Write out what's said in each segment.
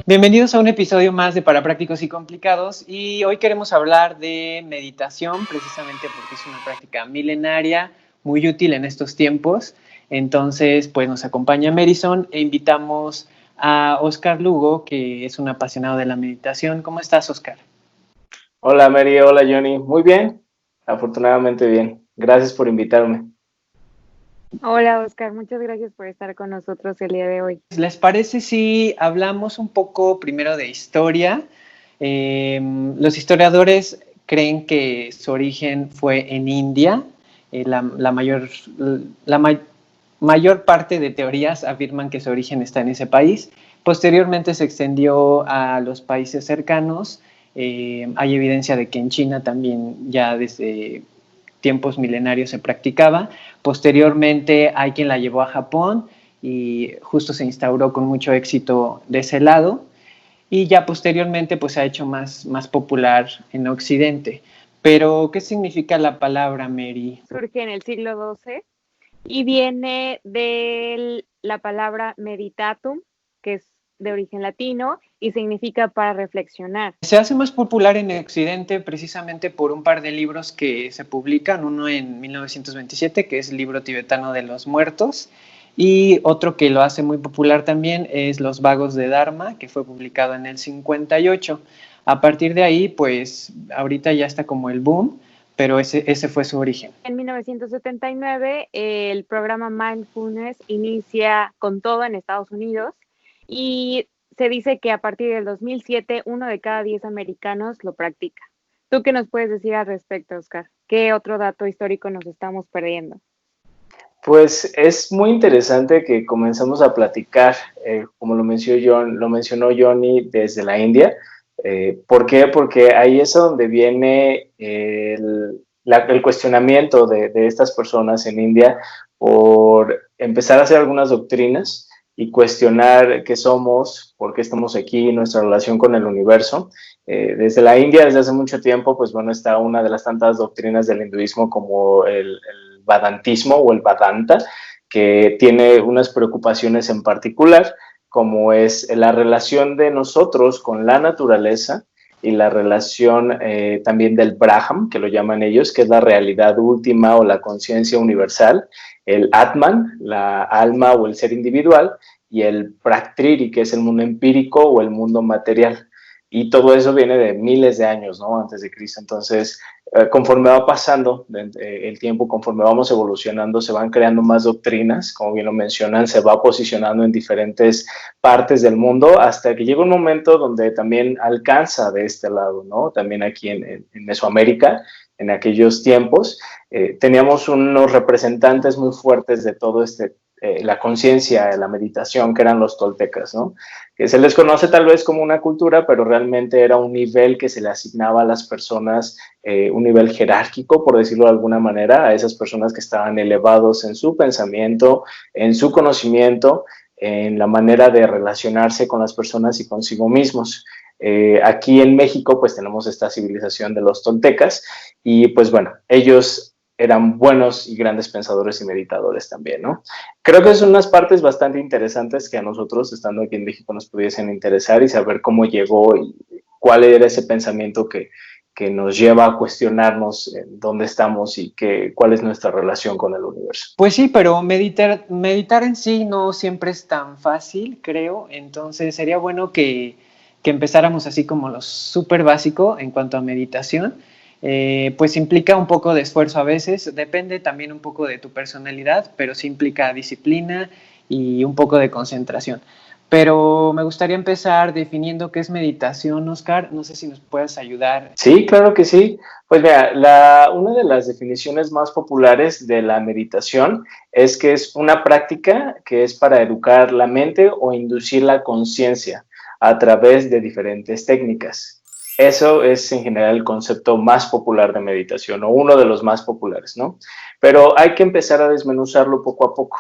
Bienvenidos a un episodio más de Para Prácticos y Complicados, y hoy queremos hablar de meditación, precisamente porque es una práctica milenaria, muy útil en estos tiempos. Entonces, pues nos acompaña Merison e invitamos a Oscar Lugo, que es un apasionado de la meditación. ¿Cómo estás, Oscar? Hola Mary, hola Johnny, muy bien, afortunadamente bien, gracias por invitarme. Hola Oscar, muchas gracias por estar con nosotros el día de hoy. ¿Les parece si hablamos un poco primero de historia? Los historiadores creen que su origen fue en India. La mayor parte de teorías afirman que su origen está en ese país. Posteriormente se extendió a los países cercanos. Hay evidencia de que en China también ya desde tiempos milenarios se practicaba. Posteriormente hay quien la llevó a Japón y justo se instauró con mucho éxito de ese lado, y ya posteriormente pues se ha hecho más popular en Occidente. Pero, ¿qué significa la palabra, Mary? Surge en el siglo XII y viene de la palabra meditatum, que es de origen latino y significa para reflexionar. Se hace más popular en Occidente precisamente por un par de libros que se publican, uno en 1927, que es el libro tibetano de los muertos, y otro que lo hace muy popular también es Los vagos de Dharma, que fue publicado en el 58. A partir de ahí, pues ahorita ya está como el boom, pero ese fue su origen. En 1979, el programa Mindfulness inicia con todo en Estados Unidos y se dice que a partir del 2007, 1 de cada 10 americanos lo practica. ¿Tú qué nos puedes decir al respecto, Oscar? ¿Qué otro dato histórico nos estamos perdiendo? Pues es muy interesante que comenzamos a platicar, como lo mencionó Johnny, desde la India. ¿Por qué? Porque ahí es donde viene el cuestionamiento de estas personas en India por empezar a hacer algunas doctrinas y cuestionar qué somos, por qué estamos aquí, nuestra relación con el universo. Desde la India, desde hace mucho tiempo, pues bueno, está una de las tantas doctrinas del hinduismo como el Vedantismo o el Vedanta, que tiene unas preocupaciones en particular, como es la relación de nosotros con la naturaleza y la relación también del Brahman, que lo llaman ellos, que es la realidad última o la conciencia universal, el Atman, la alma o el ser individual, y el Prakriti, que es el mundo empírico o el mundo material. Y todo eso viene de miles de años, ¿no? Antes de Cristo. Entonces, conforme va pasando el tiempo, conforme vamos evolucionando, se van creando más doctrinas, como bien lo mencionan, se va posicionando en diferentes partes del mundo hasta que llega un momento donde también alcanza de este lado, ¿no? También aquí en Mesoamérica, en aquellos tiempos, teníamos unos representantes muy fuertes de todo la conciencia, la meditación, que eran los toltecas, ¿no? Que se les conoce tal vez como una cultura, pero realmente era un nivel que se le asignaba a las personas, un nivel jerárquico, por decirlo de alguna manera, a esas personas que estaban elevados en su pensamiento, en su conocimiento, en la manera de relacionarse con las personas y consigo mismos. Aquí en México pues tenemos esta civilización de los toltecas y pues bueno, ellos eran buenos y grandes pensadores y meditadores también, ¿no? Creo que son unas partes bastante interesantes que a nosotros, estando aquí en México, nos pudiesen interesar y saber cómo llegó y cuál era ese pensamiento que nos lleva a cuestionarnos dónde estamos y cuál es nuestra relación con el universo. Pues sí, pero meditar en sí no siempre es tan fácil, creo. Entonces sería bueno que empezáramos así como lo súper básico en cuanto a meditación. Pues implica un poco de esfuerzo a veces, depende también un poco de tu personalidad, pero sí implica disciplina y un poco de concentración. Pero me gustaría empezar definiendo qué es meditación, Oscar. No sé si nos puedes ayudar. Sí, claro que sí. Pues mira, una de las definiciones más populares de la meditación es que es una práctica que es para educar la mente o inducir la conciencia a través de diferentes técnicas. Eso es en general el concepto más popular de meditación o uno de los más populares, ¿no? Pero hay que empezar a desmenuzarlo poco a poco.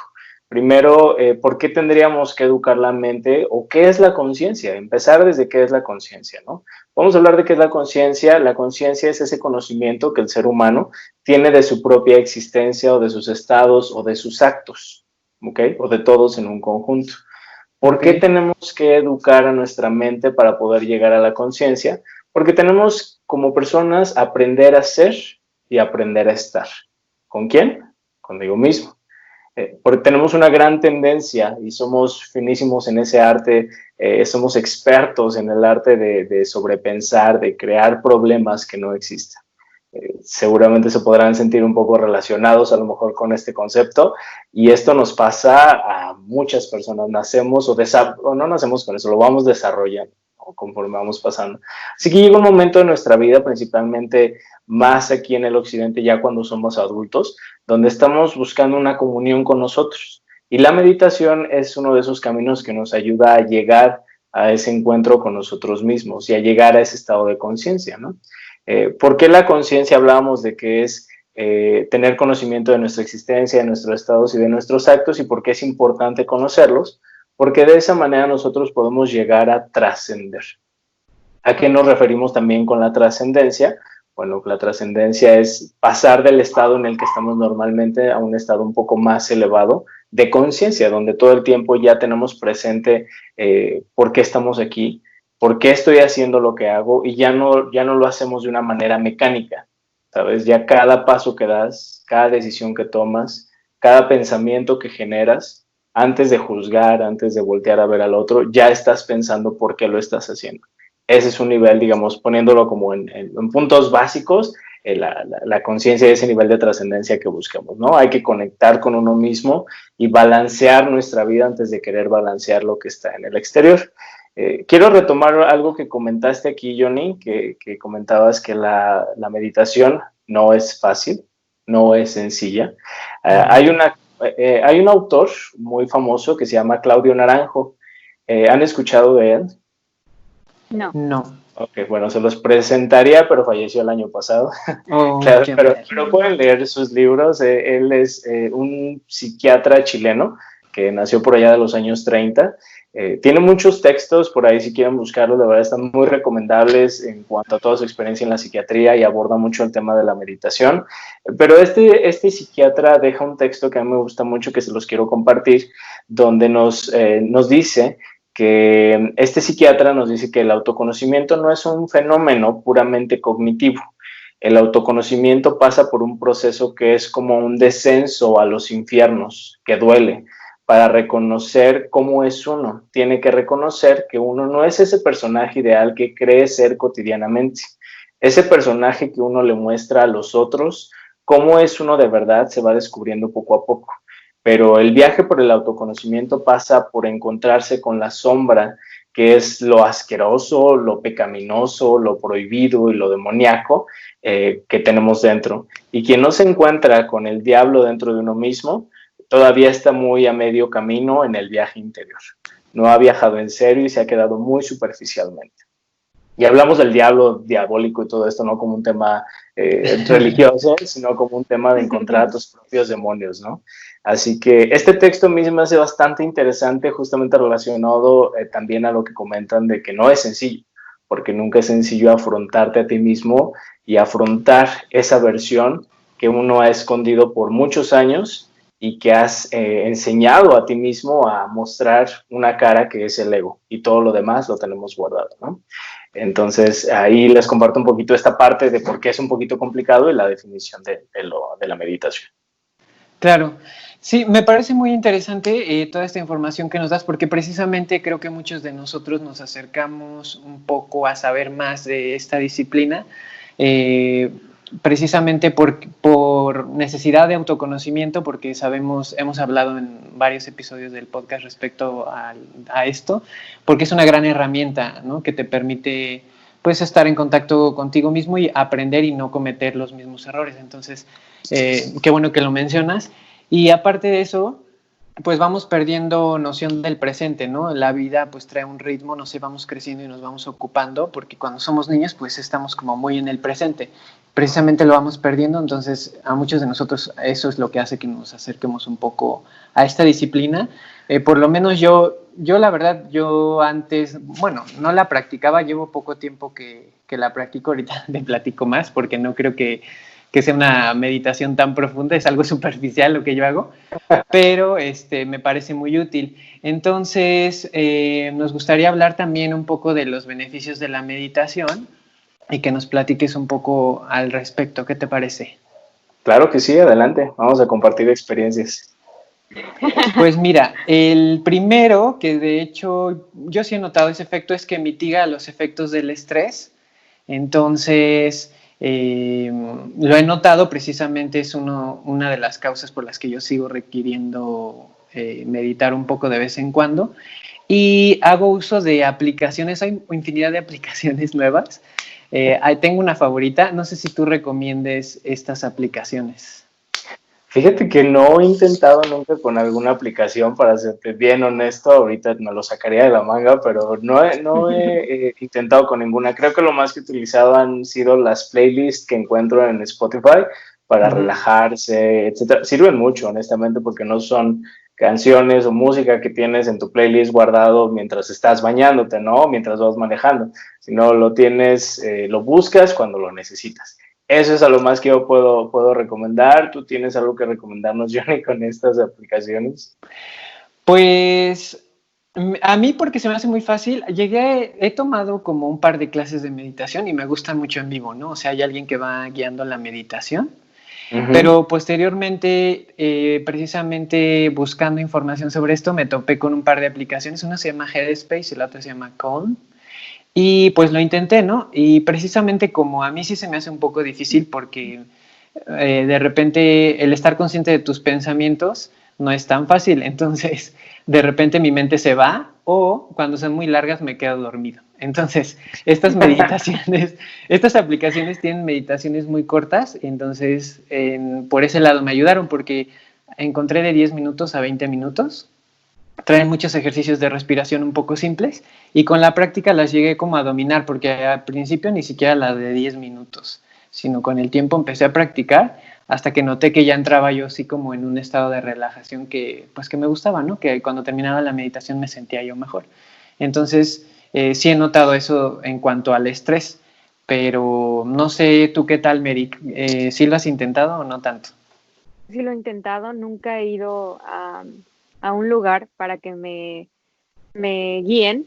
Primero, ¿por qué tendríamos que educar la mente o qué es la conciencia? Empezar desde qué es la conciencia, ¿no? Vamos a hablar de qué es la conciencia. La conciencia es ese conocimiento que el ser humano tiene de su propia existencia o de sus estados o de sus actos, ¿ok? O de todos en un conjunto. ¿Por qué tenemos que educar a nuestra mente para poder llegar a la conciencia? Porque tenemos como personas aprender a ser y aprender a estar. ¿Con quién? Conmigo mismo. Porque tenemos una gran tendencia y somos finísimos en ese arte, somos expertos en el arte de sobrepensar, de crear problemas que no existen. Seguramente se podrán sentir un poco relacionados a lo mejor con este concepto, y esto nos pasa a muchas personas. Nacemos o no nacemos con eso, lo vamos desarrollando, ¿no?, conforme vamos pasando. Así que llega un momento en nuestra vida, principalmente más aquí en el occidente, ya cuando somos adultos, donde estamos buscando una comunión con nosotros, y la meditación es uno de esos caminos que nos ayuda a llegar a ese encuentro con nosotros mismos y a llegar a ese estado de conciencia, ¿no? ¿Por qué la conciencia? Hablábamos de que es tener conocimiento de nuestra existencia, de nuestros estados y de nuestros actos, y por qué es importante conocerlos, porque de esa manera nosotros podemos llegar a trascender. ¿A qué nos referimos también con la trascendencia? Bueno, la trascendencia es pasar del estado en el que estamos normalmente a un estado un poco más elevado de conciencia, donde todo el tiempo ya tenemos presente por qué estamos aquí, por qué estoy haciendo lo que hago, y ya no lo hacemos de una manera mecánica, ¿sabes? Ya cada paso que das, cada decisión que tomas, cada pensamiento que generas, antes de juzgar, antes de voltear a ver al otro, ya estás pensando por qué lo estás haciendo. Ese es un nivel, digamos, poniéndolo como en puntos básicos, la conciencia de ese nivel de trascendencia que buscamos, ¿no? Hay que conectar con uno mismo y balancear nuestra vida antes de querer balancear lo que está en el exterior. Quiero retomar algo que comentaste aquí, Johnny, que comentabas que la meditación no es fácil, no es sencilla. Hay un autor muy famoso que se llama Claudio Naranjo. ¿Han escuchado de él? No. No. Ok, bueno, se los presentaría, pero falleció el año pasado. Oh, Claro, pero pueden leer sus libros. Él es un psiquiatra chileno que nació por allá de los años 30. Tiene muchos textos por ahí, si quieren buscarlos, de verdad están muy recomendables en cuanto a toda su experiencia en la psiquiatría, y aborda mucho el tema de la meditación. Pero este psiquiatra deja un texto que a mí me gusta mucho, que se los quiero compartir, donde nos dice que este psiquiatra nos dice que el autoconocimiento no es un fenómeno puramente cognitivo. El autoconocimiento pasa por un proceso que es como un descenso a los infiernos, que duele. Para reconocer cómo es uno, tiene que reconocer que uno no es ese personaje ideal que cree ser cotidianamente. Ese personaje que uno le muestra a los otros, cómo es uno de verdad, se va descubriendo poco a poco. Pero el viaje por el autoconocimiento pasa por encontrarse con la sombra, que es lo asqueroso, lo pecaminoso, lo prohibido y lo demoníaco que tenemos dentro. Y quien no se encuentra con el diablo dentro de uno mismo, todavía está muy a medio camino en el viaje interior. No ha viajado en serio y se ha quedado muy superficialmente. Y hablamos del diablo diabólico y todo esto, no como un tema religioso, sino como un tema de encontrar a tus propios demonios, ¿no? Así que este texto mismo me hace bastante interesante, justamente relacionado también a lo que comentan de que no es sencillo, porque nunca es sencillo afrontarte a ti mismo y afrontar esa versión que uno ha escondido por muchos años y que has enseñado a ti mismo a mostrar una cara que es el ego, y todo lo demás lo tenemos guardado, ¿no? Entonces, ahí les comparto un poquito esta parte de por qué es un poquito complicado y la definición de la meditación. Claro, sí, me parece muy interesante toda esta información que nos das, porque precisamente creo que muchos de nosotros nos acercamos un poco a saber más de esta disciplina, precisamente por necesidad de autoconocimiento, porque sabemos, hemos hablado en varios episodios del podcast respecto a esto, porque es una gran herramienta, ¿no?, que te permite pues estar en contacto contigo mismo y aprender y no cometer los mismos errores. Entonces, qué bueno que lo mencionas. Y aparte de eso, pues vamos perdiendo noción del presente, ¿no? La vida pues trae un ritmo, no sé, vamos creciendo y nos vamos ocupando, porque cuando somos niños pues estamos como muy en el presente. Precisamente lo vamos perdiendo, entonces a muchos de nosotros eso es lo que hace que nos acerquemos un poco a esta disciplina. Por lo menos yo la verdad, yo antes, bueno, no la practicaba, llevo poco tiempo que la practico, ahorita te platico más, porque no creo que que sea una meditación tan profunda, es algo superficial lo que yo hago, pero me parece muy útil. Entonces, nos gustaría hablar también un poco de los beneficios de la meditación y que nos platiques un poco al respecto. ¿Qué te parece? Claro que sí, adelante, vamos a compartir experiencias. Pues mira, el primero, que de hecho yo sí he notado ese efecto, es que mitiga los efectos del estrés. Entonces, lo he notado, precisamente es una de las causas por las que yo sigo requiriendo meditar un poco de vez en cuando. Y hago uso de aplicaciones, hay infinidad de aplicaciones nuevas. Tengo una favorita, no sé si tú recomiendes estas aplicaciones. Fíjate que no he intentado nunca con alguna aplicación, para serte bien honesto, ahorita me lo sacaría de la manga, pero no he intentado con ninguna. Creo que lo más que he utilizado han sido las playlists que encuentro en Spotify para relajarse, etcétera. Sirven mucho, honestamente, porque no son canciones o música que tienes en tu playlist guardado mientras estás bañándote, ¿no? Mientras vas manejando, sino lo tienes, lo buscas cuando lo necesitas. Eso es a lo más que yo puedo recomendar. ¿Tú tienes algo que recomendarnos, Johnny, con estas aplicaciones? Pues a mí, porque se me hace muy fácil, he tomado como un par de clases de meditación y me gustan mucho en vivo, ¿no? O sea, hay alguien que va guiando la meditación, pero posteriormente, precisamente buscando información sobre esto, me topé con un par de aplicaciones. Una se llama Headspace y la otra se llama Calm. Y pues lo intenté, ¿no? Y precisamente como a mí sí se me hace un poco difícil porque de repente el estar consciente de tus pensamientos no es tan fácil. Entonces, de repente mi mente se va o cuando son muy largas me quedo dormido. Entonces, estas meditaciones, estas aplicaciones tienen meditaciones muy cortas. Entonces, por ese lado me ayudaron porque encontré de 10 minutos a 20 minutos. Traen muchos ejercicios de respiración un poco simples y con la práctica las llegué como a dominar porque al principio ni siquiera la de 10 minutos, sino con el tiempo empecé a practicar hasta que noté que ya entraba yo así como en un estado de relajación que pues que me gustaba, ¿no? Que cuando terminaba la meditación me sentía yo mejor. Entonces, sí he notado eso en cuanto al estrés, pero no sé tú qué tal, Merik, ¿sí lo has intentado o no tanto? Sí lo he intentado, nunca he ido a un lugar para que me guíen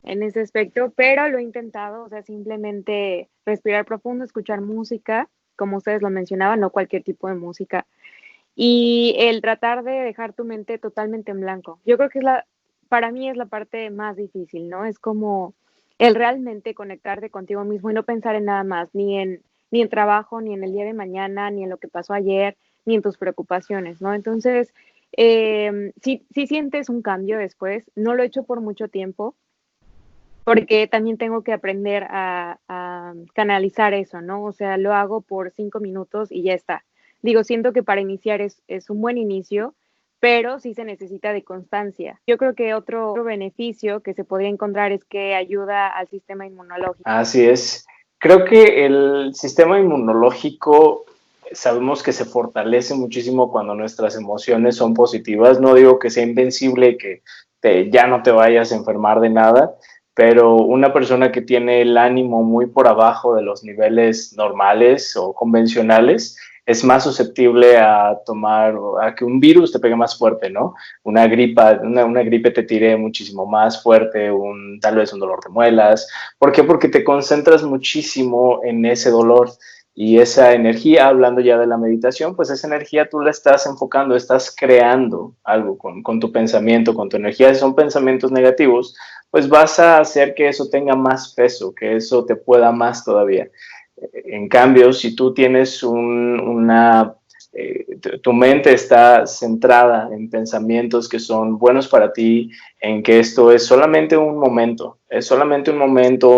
en ese aspecto, pero lo he intentado, o sea, simplemente respirar profundo, escuchar música, como ustedes lo mencionaban, no cualquier tipo de música, y el tratar de dejar tu mente totalmente en blanco. Yo creo que para mí es la parte más difícil, ¿no? Es como el realmente conectarte contigo mismo y no pensar en nada más, ni en trabajo, ni en el día de mañana, ni en lo que pasó ayer, ni en tus preocupaciones, ¿no? Entonces, sí sientes un cambio después. No lo he hecho por mucho tiempo, porque también tengo que aprender a canalizar eso, ¿no? O sea, lo hago por 5 minutos y ya está. Digo, siento que para iniciar es un buen inicio, pero sí se necesita de constancia. Yo creo que otro beneficio que se podría encontrar es que ayuda al sistema inmunológico. Así es. Creo que el sistema inmunológico sabemos que se fortalece muchísimo cuando nuestras emociones son positivas. No digo que sea invencible y que ya no te vayas a enfermar de nada, pero una persona que tiene el ánimo muy por abajo de los niveles normales o convencionales es más susceptible a que un virus te pegue más fuerte, ¿no? Una gripe te tire muchísimo más fuerte, tal vez un dolor de muelas. ¿Por qué? Porque te concentras muchísimo en ese dolor y esa energía, hablando ya de la meditación, pues esa energía tú la estás enfocando, estás creando algo con tu pensamiento, con tu energía. Si son pensamientos negativos, pues vas a hacer que eso tenga más peso, que eso te pueda más todavía. En cambio, si tú tienes tu mente está centrada en pensamientos que son buenos para ti, en que esto es solamente un momento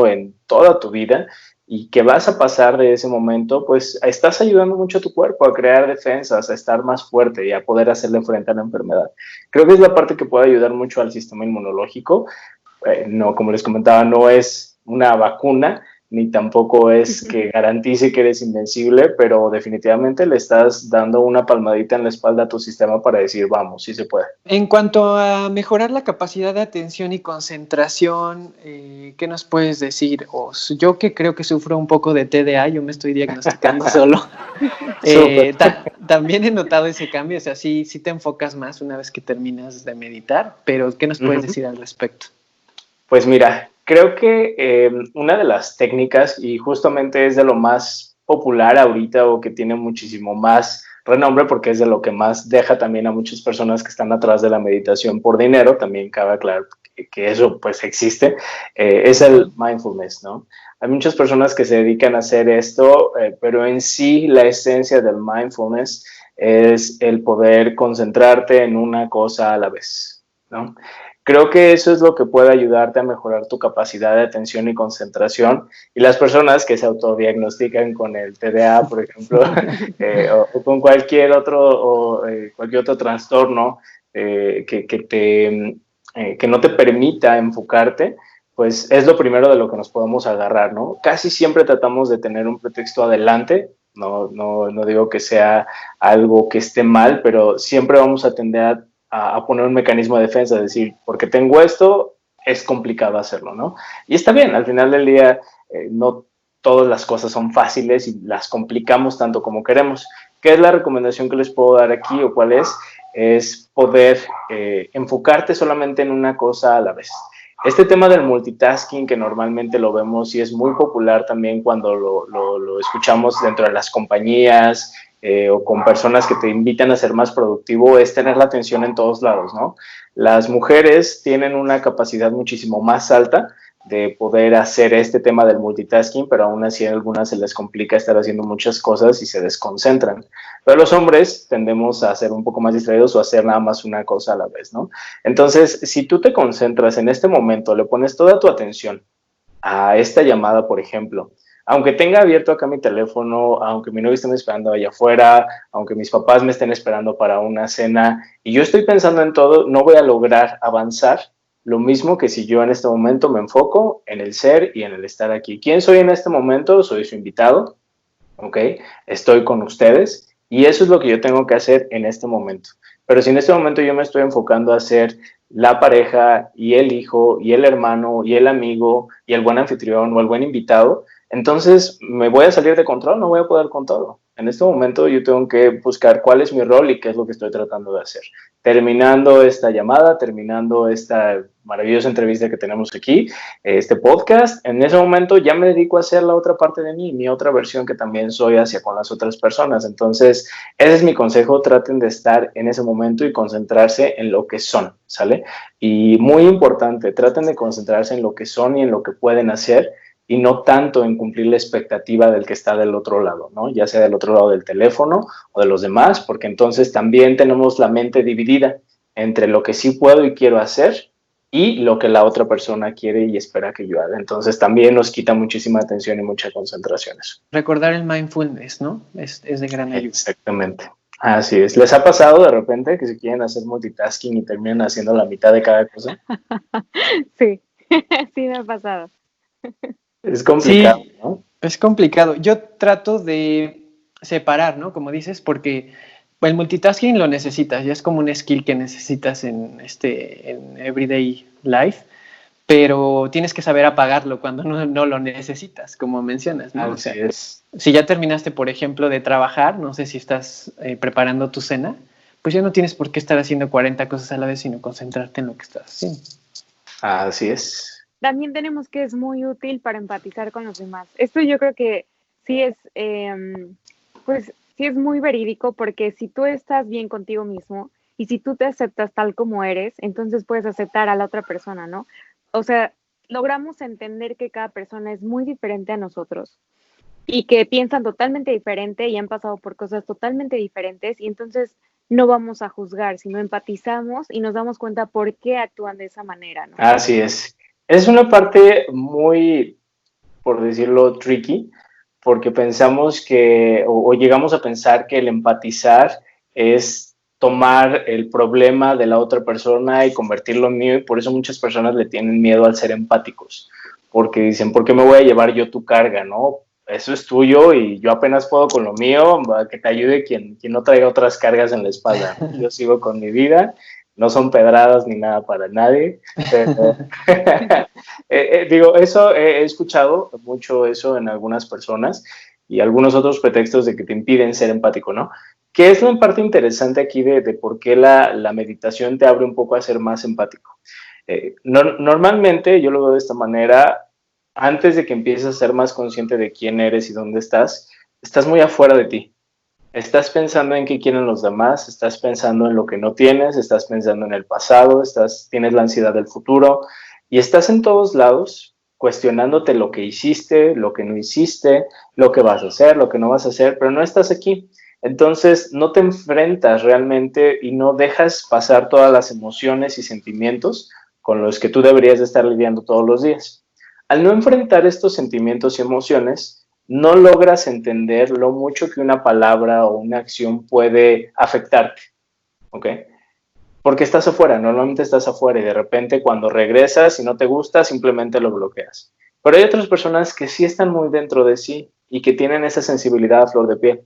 en toda tu vida y que vas a pasar de ese momento, pues estás ayudando mucho a tu cuerpo a crear defensas, a estar más fuerte y a poder hacerle frente a la enfermedad. Creo que es la parte que puede ayudar mucho al sistema inmunológico. No, como les comentaba, no es una vacuna, ni tampoco es que garantice que eres invencible, pero definitivamente le estás dando una palmadita en la espalda a tu sistema para decir, vamos, sí se puede. En cuanto a mejorar la capacidad de atención y concentración, ¿qué nos puedes decir, Os? Yo que creo que sufro un poco de TDA, yo me estoy diagnosticando solo. También he notado ese cambio, o sea, sí te enfocas más una vez que terminas de meditar, pero ¿qué nos puedes decir al respecto? Pues mira, creo que una de las técnicas, y justamente es de lo más popular ahorita o que tiene muchísimo más renombre porque es de lo que más deja también a muchas personas que están atrás de la meditación por dinero, también cabe aclarar que eso pues existe, es el mindfulness, ¿no? Hay muchas personas que se dedican a hacer esto, pero en sí la esencia del mindfulness es el poder concentrarte en una cosa a la vez, ¿no? Creo que eso es lo que puede ayudarte a mejorar tu capacidad de atención y concentración. Y las personas que se autodiagnostican con el TDA, por ejemplo, o con cualquier otro trastorno que no te permita enfocarte, pues es lo primero de lo que nos podemos agarrar, ¿no? Casi siempre tratamos de tener un pretexto adelante. No digo que sea algo que esté mal, pero siempre vamos a tender a poner un mecanismo de defensa, es decir, porque tengo esto, es complicado hacerlo, ¿no? Y está bien, al final del día no todas las cosas son fáciles y las complicamos tanto como queremos. ¿Qué es la recomendación que les puedo dar aquí o cuál es? Es poder enfocarte solamente en una cosa a la vez. Este tema del multitasking que normalmente lo vemos y es muy popular también cuando lo escuchamos dentro de las compañías, o con personas que te invitan a ser más productivo, es tener la atención en todos lados, ¿no? Las mujeres tienen una capacidad muchísimo más alta de poder hacer este tema del multitasking, pero aún así a algunas se les complica estar haciendo muchas cosas y se desconcentran. Pero los hombres tendemos a ser un poco más distraídos o a hacer nada más una cosa a la vez, ¿no? Entonces, si tú te concentras en este momento, le pones toda tu atención a esta llamada, por ejemplo, aunque tenga abierto acá mi teléfono, aunque mi novio esté esperando allá afuera, aunque mis papás me estén esperando para una cena y yo estoy pensando en todo, no voy a lograr avanzar lo mismo que si yo en este momento me enfoco en el ser y en el estar aquí. ¿Quién soy en este momento? Soy su invitado, ¿ok? Estoy con ustedes y eso es lo que yo tengo que hacer en este momento. Pero si en este momento yo me estoy enfocando a ser la pareja y el hijo y el hermano y el amigo y el buen anfitrión o el buen invitado, entonces me voy a salir de control, no voy a poder con todo. En este momento yo tengo que buscar cuál es mi rol y qué es lo que estoy tratando de hacer. Terminando esta llamada, terminando esta maravillosa entrevista que tenemos aquí, este podcast, en ese momento ya me dedico a hacer la otra parte de mí, mi otra versión que también soy hacia con las otras personas. Entonces, ese es mi consejo, traten de estar en ese momento y concentrarse en lo que son, ¿sale? Y muy importante, traten de concentrarse en lo que son y en lo que pueden hacer y no tanto en cumplir la expectativa del que está del otro lado, ¿no? Ya sea del otro lado del teléfono o de los demás, porque entonces también tenemos la mente dividida entre lo que sí puedo y quiero hacer y lo que la otra persona quiere y espera que yo haga. Entonces también nos quita muchísima atención y mucha concentración eso. Recordar el mindfulness, ¿no? Es de gran ayuda. Exactamente. Así es. ¿Les ha pasado de repente que se quieren hacer multitasking y terminan haciendo la mitad de cada cosa? Sí, sí me ha pasado. Es complicado, sí, ¿no? Es complicado. Yo trato de separar, ¿no? Como dices, porque el multitasking lo necesitas, ya es como un skill que necesitas en everyday life, pero tienes que saber apagarlo cuando no lo necesitas, como mencionas, ¿no? Así es. Si ya terminaste, por ejemplo, de trabajar, no sé si estás preparando tu cena, pues ya no tienes por qué estar haciendo 40 cosas a la vez, sino concentrarte en lo que estás haciendo. Así es. También tenemos que es muy útil para empatizar con los demás. Esto yo creo que sí es, pues sí es muy verídico, porque si tú estás bien contigo mismo y si tú te aceptas tal como eres, entonces puedes aceptar a la otra persona, ¿no? O sea, logramos entender que cada persona es muy diferente a nosotros y que piensan totalmente diferente y han pasado por cosas totalmente diferentes, y entonces no vamos a juzgar, sino empatizamos y nos damos cuenta por qué actúan de esa manera, ¿no? Así es. Es una parte muy, por decirlo, tricky, porque pensamos que, o llegamos a pensar que el empatizar es tomar el problema de la otra persona y convertirlo en mío, y por eso muchas personas le tienen miedo al ser empáticos, porque dicen, ¿por qué me voy a llevar yo tu carga, no? Eso es tuyo y yo apenas puedo con lo mío, que te ayude quien no traiga otras cargas en la espalda, ¿no? Yo sigo con mi vida, no son pedradas ni nada para nadie, pero digo, eso he escuchado mucho eso en algunas personas y algunos otros pretextos de que te impiden ser empático, ¿no? Que es una parte interesante aquí de por qué la meditación te abre un poco a ser más empático. Normalmente, yo lo veo de esta manera, antes de que empieces a ser más consciente de quién eres y dónde estás muy afuera de ti. Estás pensando en qué quieren los demás, estás pensando en lo que no tienes, estás pensando en el pasado, tienes la ansiedad del futuro y estás en todos lados cuestionándote lo que hiciste, lo que no hiciste, lo que vas a hacer, lo que no vas a hacer, pero no estás aquí. Entonces no te enfrentas realmente y no dejas pasar todas las emociones y sentimientos con los que tú deberías de estar lidiando todos los días. Al no enfrentar estos sentimientos y emociones, no logras entender lo mucho que una palabra o una acción puede afectarte, ¿ok? Porque estás afuera, normalmente estás afuera y de repente cuando regresas y no te gusta, simplemente lo bloqueas. Pero hay otras personas que sí están muy dentro de sí y que tienen esa sensibilidad a flor de piel.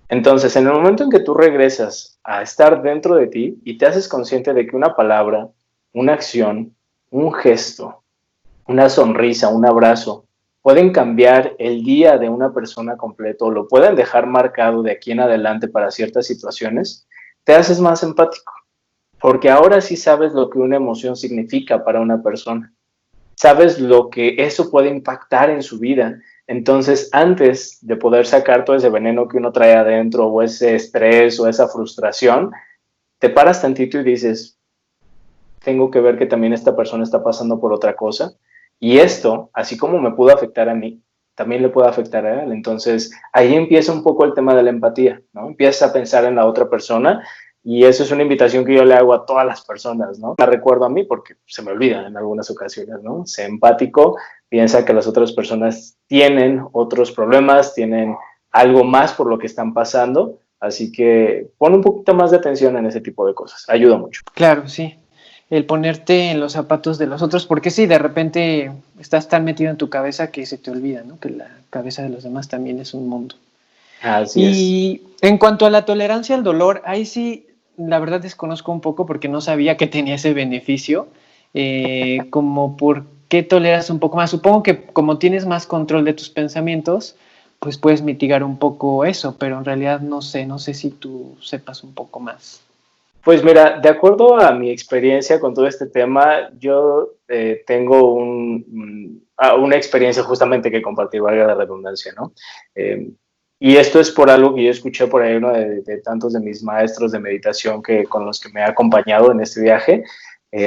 Entonces, en el momento en que tú regresas a estar dentro de ti y te haces consciente de que una palabra, una acción, un gesto, una sonrisa, un abrazo, pueden cambiar el día de una persona completo, lo pueden dejar marcado de aquí en adelante para ciertas situaciones, te haces más empático, porque ahora sí sabes lo que una emoción significa para una persona, sabes lo que eso puede impactar en su vida. Entonces, antes de poder sacar todo ese veneno que uno trae adentro, o ese estrés, o esa frustración, te paras tantito y dices, tengo que ver que también esta persona está pasando por otra cosa, y esto, así como me pudo afectar a mí, también le puede afectar a él. Entonces, ahí empieza un poco el tema de la empatía, ¿no? Empiezas a pensar en la otra persona, y eso es una invitación que yo le hago a todas las personas, ¿no? La recuerdo a mí porque se me olvida en algunas ocasiones, ¿no? Sé empático, piensa que las otras personas tienen otros problemas, tienen algo más por lo que están pasando, así que pon un poquito más de atención en ese tipo de cosas, ayuda mucho. Claro, sí. El ponerte en los zapatos de los otros, porque sí, de repente estás tan metido en tu cabeza que se te olvida, ¿no? Que la cabeza de los demás también es un mundo. Así es. Y en cuanto a la tolerancia al dolor, ahí sí, la verdad desconozco un poco porque no sabía que tenía ese beneficio, como por qué toleras un poco más. Supongo que como tienes más control de tus pensamientos, pues puedes mitigar un poco eso, pero en realidad no sé si tú sepas un poco más. Pues mira, de acuerdo a mi experiencia con todo este tema, yo tengo una experiencia justamente que compartir, valga la redundancia, ¿no? Y esto es por algo que yo escuché por ahí uno de tantos de mis maestros de meditación con los que me ha acompañado en este viaje.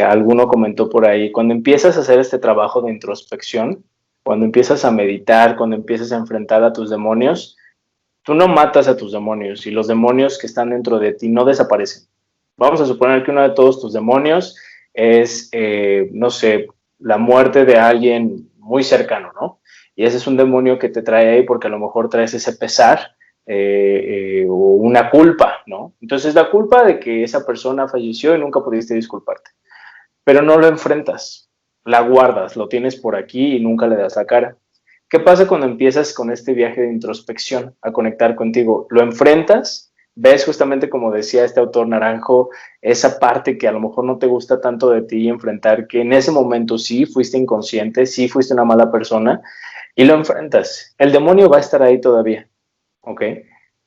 Alguno comentó por ahí, cuando empiezas a hacer este trabajo de introspección, cuando empiezas a meditar, cuando empiezas a enfrentar a tus demonios, tú no matas a tus demonios y los demonios que están dentro de ti no desaparecen. Vamos a suponer que uno de todos tus demonios es, no sé, la muerte de alguien muy cercano, ¿no? Y ese es un demonio que te trae ahí porque a lo mejor traes ese pesar o una culpa, ¿no? Entonces la culpa de que esa persona falleció y nunca pudiste disculparte, pero no lo enfrentas, la guardas, lo tienes por aquí y nunca le das la cara. ¿Qué pasa cuando empiezas con este viaje de introspección a conectar contigo? Lo enfrentas, ves justamente como decía este autor Naranjo, esa parte que a lo mejor no te gusta tanto de ti y enfrentar que en ese momento sí fuiste inconsciente, sí fuiste una mala persona y lo enfrentas. El demonio va a estar ahí todavía, ¿ok?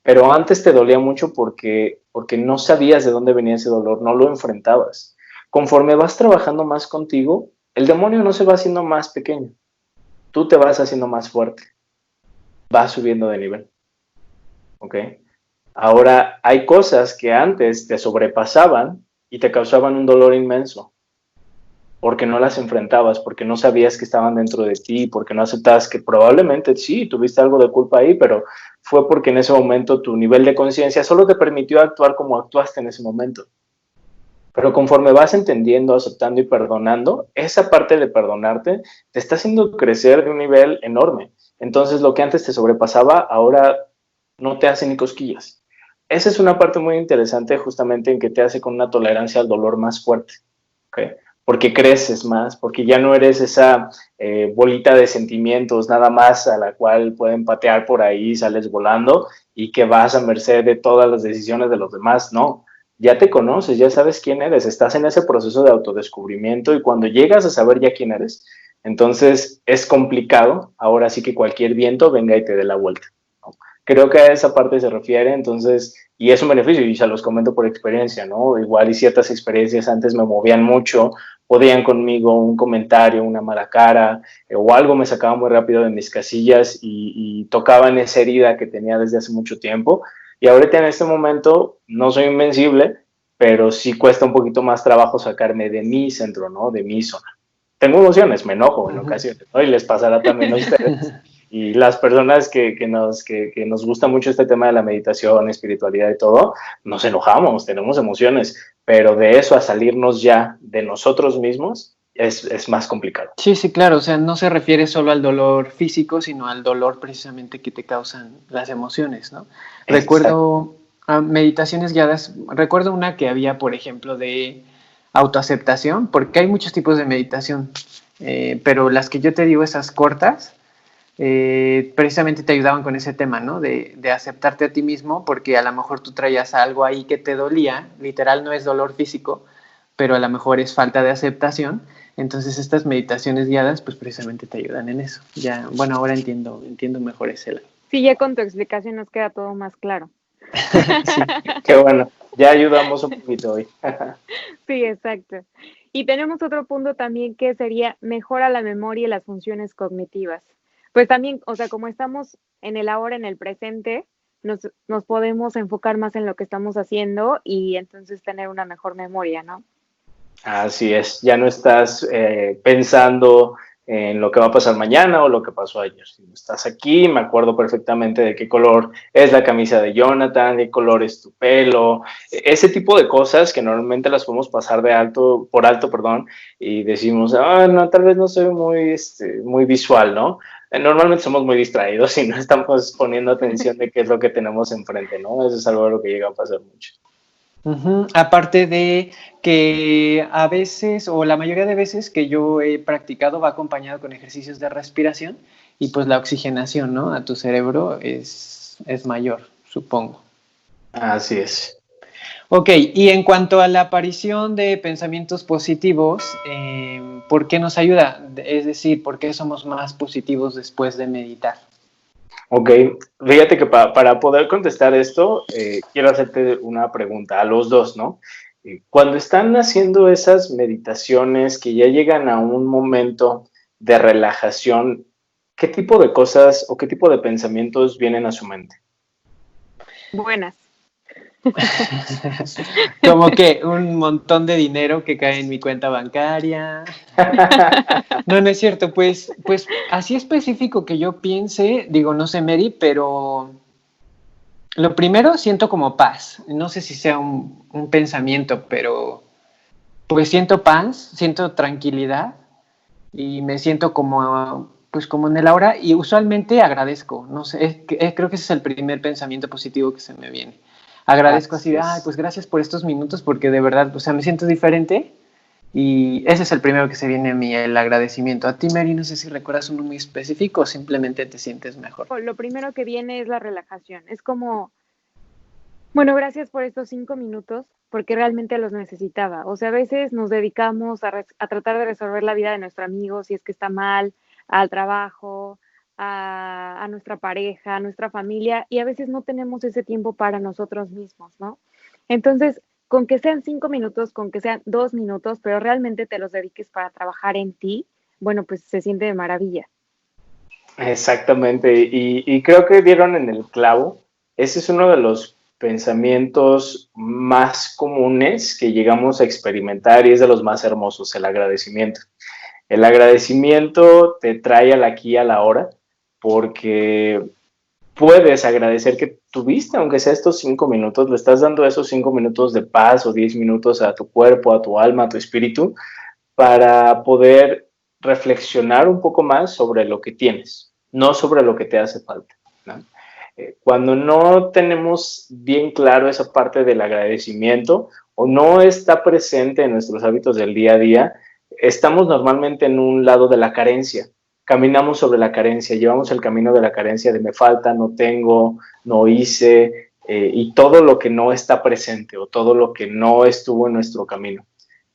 Pero antes te dolía mucho porque no sabías de dónde venía ese dolor, no lo enfrentabas. Conforme vas trabajando más contigo, el demonio no se va haciendo más pequeño, tú te vas haciendo más fuerte, vas subiendo de nivel, ¿ok? Ahora, hay cosas que antes te sobrepasaban y te causaban un dolor inmenso, porque no las enfrentabas, porque no sabías que estaban dentro de ti, porque no aceptabas que probablemente sí, tuviste algo de culpa ahí, pero fue porque en ese momento tu nivel de conciencia solo te permitió actuar como actuaste en ese momento. Pero conforme vas entendiendo, aceptando y perdonando, esa parte de perdonarte te está haciendo crecer de un nivel enorme. Entonces, lo que antes te sobrepasaba, ahora no te hace ni cosquillas. Esa es una parte muy interesante justamente en que te hace con una tolerancia al dolor más fuerte, ¿okay? porque creces más, porque ya no eres esa bolita de sentimientos nada más a la cual pueden patear por ahí y sales volando y que vas a merced de todas las decisiones de los demás. No, ya te conoces, ya sabes quién eres, estás en ese proceso de autodescubrimiento y cuando llegas a saber ya quién eres, entonces es complicado, ahora sí que cualquier viento venga y te dé la vuelta, ¿no? Creo que a esa parte se refiere, entonces, y es un beneficio, y se los comento por experiencia, ¿no? Igual y ciertas experiencias antes me movían mucho, podían conmigo un comentario, una mala cara, o algo me sacaba muy rápido de mis casillas y tocaban esa herida que tenía desde hace mucho tiempo. Y ahorita en este momento no soy invencible, pero sí cuesta un poquito más trabajo sacarme de mi centro, ¿no? De mi zona. Tengo emociones, me enojo en ocasiones, ¿no? Y les pasará también a ustedes. Y las personas que nos gusta mucho este tema de la meditación, espiritualidad y todo, nos enojamos, tenemos emociones, pero de eso a salirnos ya de nosotros mismos es más complicado. Sí, sí, claro, o sea, no se refiere solo al dolor físico, sino al dolor precisamente que te causan las emociones, ¿no? Recuerdo meditaciones guiadas, recuerdo una que había, por ejemplo, de autoaceptación, porque hay muchos tipos de meditación, pero las que yo te digo, esas cortas, precisamente te ayudaban con ese tema, ¿no? De aceptarte a ti mismo, porque a lo mejor tú traías algo ahí que te dolía, literal no es dolor físico, pero a lo mejor es falta de aceptación. Entonces estas meditaciones guiadas pues precisamente te ayudan en eso. Ya, bueno, ahora entiendo mejor ese lado. Sí, ya con tu explicación nos queda todo más claro. Sí, qué bueno, ya ayudamos un poquito hoy. Sí, exacto. Y tenemos otro punto también que sería mejora la memoria y las funciones cognitivas. Pues también, o sea, como estamos en el ahora, en el presente, nos podemos enfocar más en lo que estamos haciendo y entonces tener una mejor memoria, ¿no? Así es, ya no estás pensando en lo que va a pasar mañana o lo que pasó ayer. Si estás aquí, me acuerdo perfectamente de qué color es la camisa de Jonathan, qué color es tu pelo, ese tipo de cosas que normalmente las podemos pasar por alto, perdón, y decimos, no, tal vez no soy muy visual, ¿no? Normalmente somos muy distraídos y no estamos poniendo atención de qué es lo que tenemos enfrente, ¿no? Eso es algo de lo que llega a pasar mucho. Aparte de que a veces, o la mayoría de veces que yo he practicado, va acompañado con ejercicios de respiración y pues la oxigenación, ¿no? A tu cerebro es mayor, supongo. Así es. Ok, y en cuanto a la aparición de pensamientos positivos, ¿por qué nos ayuda? Es decir, ¿por qué somos más positivos después de meditar? Ok, fíjate que para poder contestar esto, quiero hacerte una pregunta a los dos, ¿no? Cuando están haciendo esas meditaciones que ya llegan a un momento de relajación, ¿qué tipo de cosas o qué tipo de pensamientos vienen a su mente? Buenas. Como que un montón de dinero que cae en mi cuenta bancaria. No, no es cierto, pues así específico que yo piense, digo, no sé, Mary, pero lo primero siento como paz. No sé si sea un pensamiento, pero pues siento paz, siento tranquilidad y me siento como, pues como en el ahora y usualmente agradezco. No sé, creo que ese es el primer pensamiento positivo que se me viene. Agradezco así de, pues gracias por estos minutos porque de verdad, o sea, me siento diferente y ese es el primero que se viene a mí, el agradecimiento. A ti, Mary, no sé si recuerdas uno muy específico o simplemente te sientes mejor. Lo primero que viene es la relajación. Es como, bueno, gracias por estos 5 minutos porque realmente los necesitaba. O sea, a veces nos dedicamos a tratar de resolver la vida de nuestro amigo si es que está mal, al trabajo, a nuestra pareja, a nuestra familia, y a veces no tenemos ese tiempo para nosotros mismos, ¿no? Entonces, con que sean 5 minutos, con que sean 2 minutos, pero realmente te los dediques para trabajar en ti, bueno, pues se siente de maravilla. Exactamente, y creo que dieron en el clavo. Ese es uno de los pensamientos más comunes que llegamos a experimentar y es de los más hermosos, el agradecimiento. El agradecimiento te trae al aquí y a la hora porque puedes agradecer que tuviste, aunque sea estos 5 minutos, le estás dando esos 5 minutos de paz o 10 minutos a tu cuerpo, a tu alma, a tu espíritu, para poder reflexionar un poco más sobre lo que tienes, no sobre lo que te hace falta, ¿no? Cuando no tenemos bien claro esa parte del agradecimiento o no está presente en nuestros hábitos del día a día, estamos normalmente en un lado de la carencia. Caminamos sobre la carencia, llevamos el camino de la carencia de me falta, no tengo, no hice, y todo lo que no está presente o todo lo que no estuvo en nuestro camino.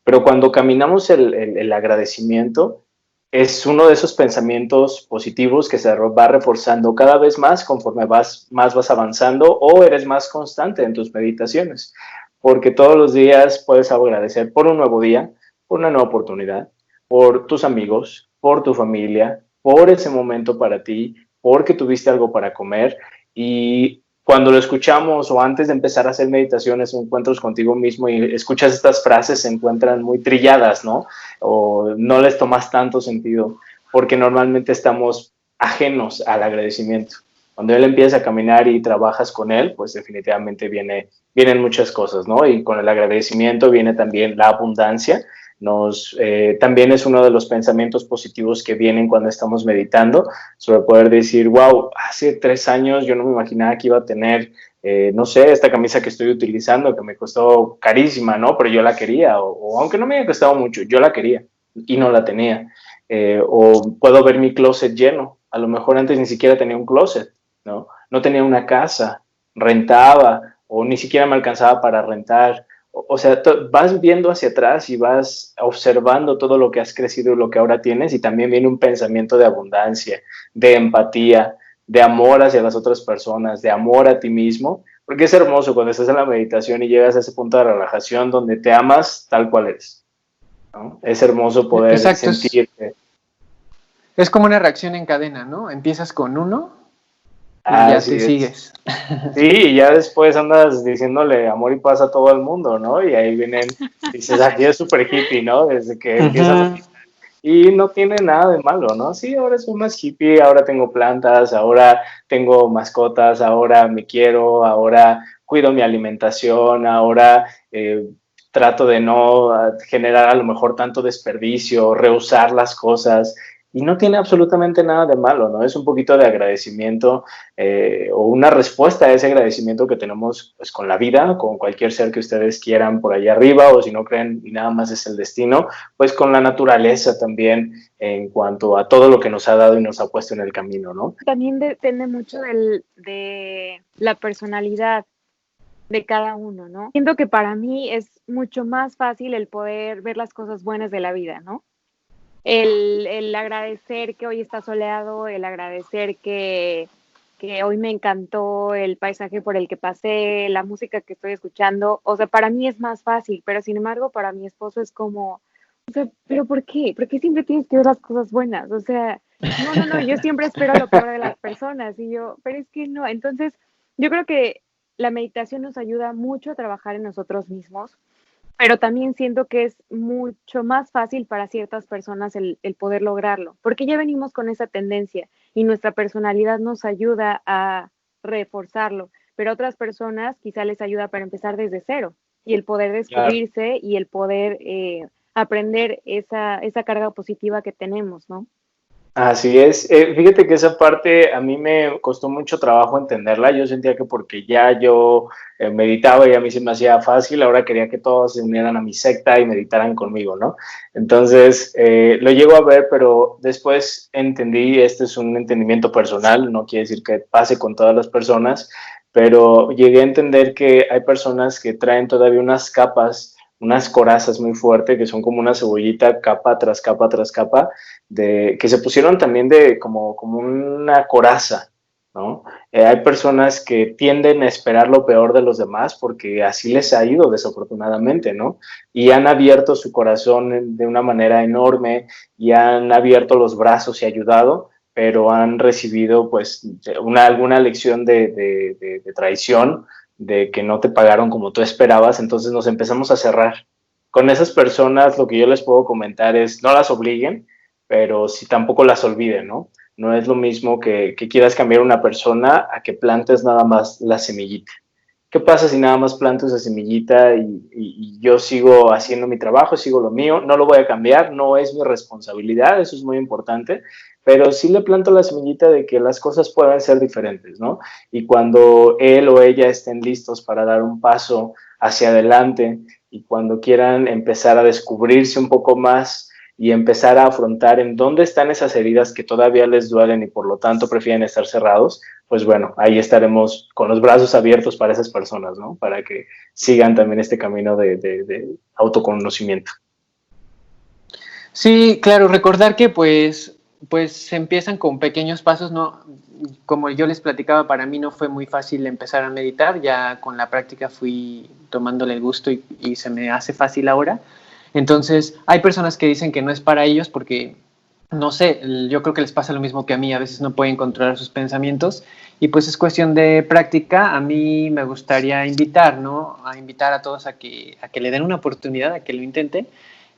Pero cuando caminamos el agradecimiento, es uno de esos pensamientos positivos que se va reforzando cada vez más conforme vas avanzando o eres más constante en tus meditaciones, porque todos los días puedes agradecer por un nuevo día, por una nueva oportunidad, por tus amigos, por tu familia, por ese momento para ti, porque tuviste algo para comer. Y cuando lo escuchamos o antes de empezar a hacer meditaciones o encuentros contigo mismo y escuchas estas frases, se encuentran muy trilladas, ¿no? O no les tomas tanto sentido, porque normalmente estamos ajenos al agradecimiento. Cuando él empieza a caminar y trabajas con él, pues definitivamente vienen muchas cosas, ¿no? Y con el agradecimiento viene también la abundancia. También es uno de los pensamientos positivos que vienen cuando estamos meditando, sobre poder decir, wow, hace 3 años yo no me imaginaba que iba a tener, no sé, esta camisa que estoy utilizando, que me costó carísima, ¿no? Pero yo la quería, o aunque no me haya costado mucho, yo la quería y no la tenía. O puedo ver mi closet lleno, a lo mejor antes ni siquiera tenía un closet, ¿no? No tenía una casa, rentaba, o ni siquiera me alcanzaba para rentar. O sea, vas viendo hacia atrás y vas observando todo lo que has crecido y lo que ahora tienes, y también viene un pensamiento de abundancia, de empatía, de amor hacia las otras personas, de amor a ti mismo, porque es hermoso cuando estás en la meditación y llegas a ese punto de relajación donde te amas tal cual eres, ¿no? Es hermoso poder Exacto, sentirte. Es como una reacción en cadena, ¿no? Empiezas con uno y ya te sigues. Sí, y ya después andas diciéndole amor y paz a todo el mundo, ¿no? Y ahí dices, aquí es súper hippie, ¿no? Desde que empiezas. Y no tiene nada de malo, ¿no? Sí, ahora soy más hippie, ahora tengo plantas, ahora tengo mascotas, ahora me quiero, ahora cuido mi alimentación, ahora trato de no generar a lo mejor tanto desperdicio, reusar las cosas. Y no tiene absolutamente nada de malo, ¿no? Es un poquito de agradecimiento o una respuesta a ese agradecimiento que tenemos pues, con la vida, con cualquier ser que ustedes quieran por allá arriba, o si no creen y nada más es el destino, pues con la naturaleza también en cuanto a todo lo que nos ha dado y nos ha puesto en el camino, ¿no? También depende mucho de la personalidad de cada uno, ¿no? Siento que para mí es mucho más fácil el poder ver las cosas buenas de la vida, ¿no? El agradecer que hoy está soleado, el agradecer que hoy me encantó el paisaje por el que pasé, la música que estoy escuchando, o sea, para mí es más fácil, pero sin embargo para mi esposo es como, o sea, ¿pero por qué? ¿Por qué siempre tienes que ver las cosas buenas? O sea, no, yo siempre espero lo peor de las personas y yo, pero es que no, entonces yo creo que la meditación nos ayuda mucho a trabajar en nosotros mismos, pero también siento que es mucho más fácil para ciertas personas el poder lograrlo, porque ya venimos con esa tendencia y nuestra personalidad nos ayuda a reforzarlo, pero a otras personas quizá les ayuda para empezar desde cero y el poder descubrirse y el poder aprender esa carga positiva que tenemos, ¿no? Así es. Fíjate que esa parte a mí me costó mucho trabajo entenderla. Yo sentía que porque ya yo meditaba y a mí se me hacía fácil, ahora quería que todos se unieran a mi secta y meditaran conmigo, ¿no? Entonces, lo llego a ver, pero después entendí, este es un entendimiento personal, no quiere decir que pase con todas las personas, pero llegué a entender que hay personas que traen todavía unas capas, unas corazas muy fuertes, que son como una cebollita, capa tras capa tras capa, que se pusieron también como una coraza, ¿no? Hay personas que tienden a esperar lo peor de los demás porque así les ha ido desafortunadamente, ¿no? Y han abierto su corazón de una manera enorme y han abierto los brazos y ayudado, pero han recibido pues alguna lección de traición, de que no te pagaron como tú esperabas, entonces nos empezamos a cerrar. Con esas personas lo que yo les puedo comentar es no las obliguen, pero si tampoco las olviden, ¿no? No es lo mismo que quieras cambiar una persona a que plantes nada más la semillita. ¿Qué pasa si nada más planto esa semillita y yo sigo haciendo mi trabajo, sigo lo mío? No lo voy a cambiar, no es mi responsabilidad, eso es muy importante, pero sí le planto la semillita de que las cosas puedan ser diferentes, ¿no? Y cuando él o ella estén listos para dar un paso hacia adelante y cuando quieran empezar a descubrirse un poco más, y empezar a afrontar en dónde están esas heridas que todavía les duelen y por lo tanto prefieren estar cerrados, pues bueno, ahí estaremos con los brazos abiertos para esas personas, ¿no? Para que sigan también este camino de autoconocimiento. Sí, claro, recordar que pues se empiezan con pequeños pasos, ¿no? Como yo les platicaba, para mí no fue muy fácil empezar a meditar, ya con la práctica fui tomándole el gusto y se me hace fácil ahora. Entonces, hay personas que dicen que no es para ellos porque, no sé, yo creo que les pasa lo mismo que a mí, a veces no pueden controlar sus pensamientos y pues es cuestión de práctica. A mí me gustaría invitar, ¿no? A invitar a todos a que le den una oportunidad, a que lo intenten.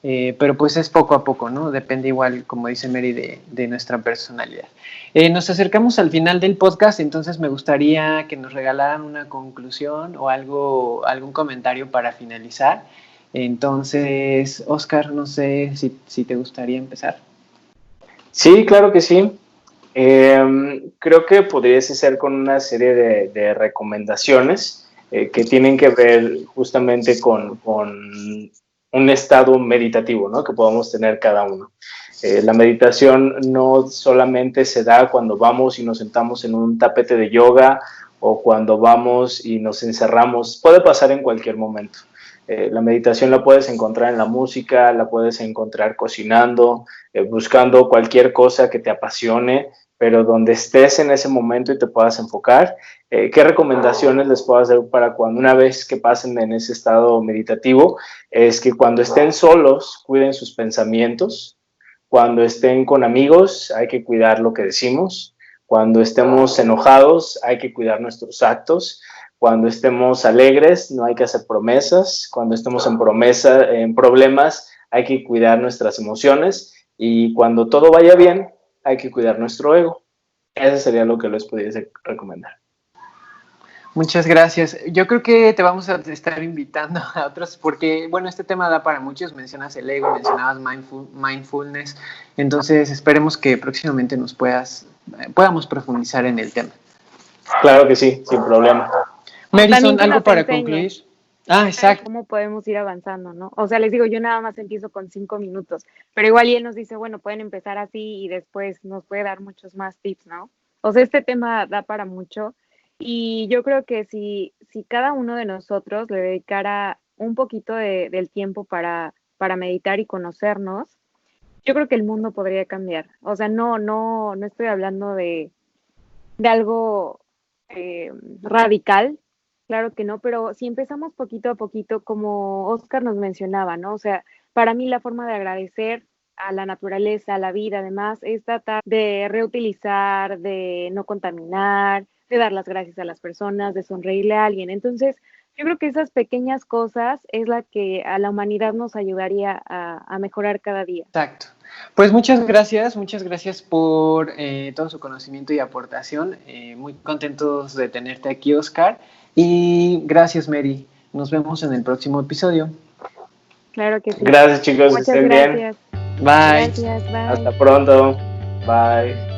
Pero pues es poco a poco, ¿no? Depende igual, como dice Mary, de nuestra personalidad. Nos acercamos al final del podcast, entonces me gustaría que nos regalaran una conclusión o algún comentario para finalizar. Entonces, Oscar, no sé si te gustaría empezar. Sí, claro que sí. Creo que podrías ser con una serie de recomendaciones que tienen que ver justamente con un estado meditativo, ¿no? Que podamos tener cada uno. La meditación no solamente se da cuando vamos y nos sentamos en un tapete de yoga o cuando vamos y nos encerramos, puede pasar en cualquier momento. La meditación la puedes encontrar en la música, la puedes encontrar cocinando, buscando cualquier cosa que te apasione, pero donde estés en ese momento y te puedas enfocar. ¿Qué recomendaciones les puedo hacer para cuando una vez que pasen en ese estado meditativo? Es que cuando estén solos, cuiden sus pensamientos. Cuando estén con amigos, hay que cuidar lo que decimos. Cuando estemos enojados, hay que cuidar nuestros actos. Cuando estemos alegres, no hay que hacer promesas. Cuando estemos en problemas, hay que cuidar nuestras emociones. Y cuando todo vaya bien, hay que cuidar nuestro ego. Eso sería lo que les pudiese recomendar. Muchas gracias. Yo creo que te vamos a estar invitando a otros porque, bueno, este tema da para muchos. Mencionas el ego, mencionabas mindfulness. Entonces, esperemos que próximamente podamos profundizar en el tema. Claro que sí, sin problema. Marison, ¿algo para concluir? Exacto. ¿Cómo podemos ir avanzando, no? O sea, les digo, yo nada más empiezo con 5 minutos, pero igual y él nos dice, bueno, pueden empezar así y después nos puede dar muchos más tips, ¿no? O sea, este tema da para mucho y yo creo que si cada uno de nosotros le dedicara un poquito del tiempo para meditar y conocernos, yo creo que el mundo podría cambiar. O sea, no estoy hablando de algo radical, claro que no, pero si empezamos poquito a poquito, como Oscar nos mencionaba, ¿no? O sea, para mí la forma de agradecer a la naturaleza, a la vida, además, es tratar de reutilizar, de no contaminar, de dar las gracias a las personas, de sonreírle a alguien. Entonces, yo creo que esas pequeñas cosas es la que a la humanidad nos ayudaría a mejorar cada día. Exacto. Pues muchas gracias por todo su conocimiento y aportación. Muy contentos de tenerte aquí, Oscar. Y gracias, Mary. Nos vemos en el próximo episodio. Claro que sí. Gracias, chicos. Muchas gracias. Bien. Bye. Gracias, bye. Hasta pronto. Bye.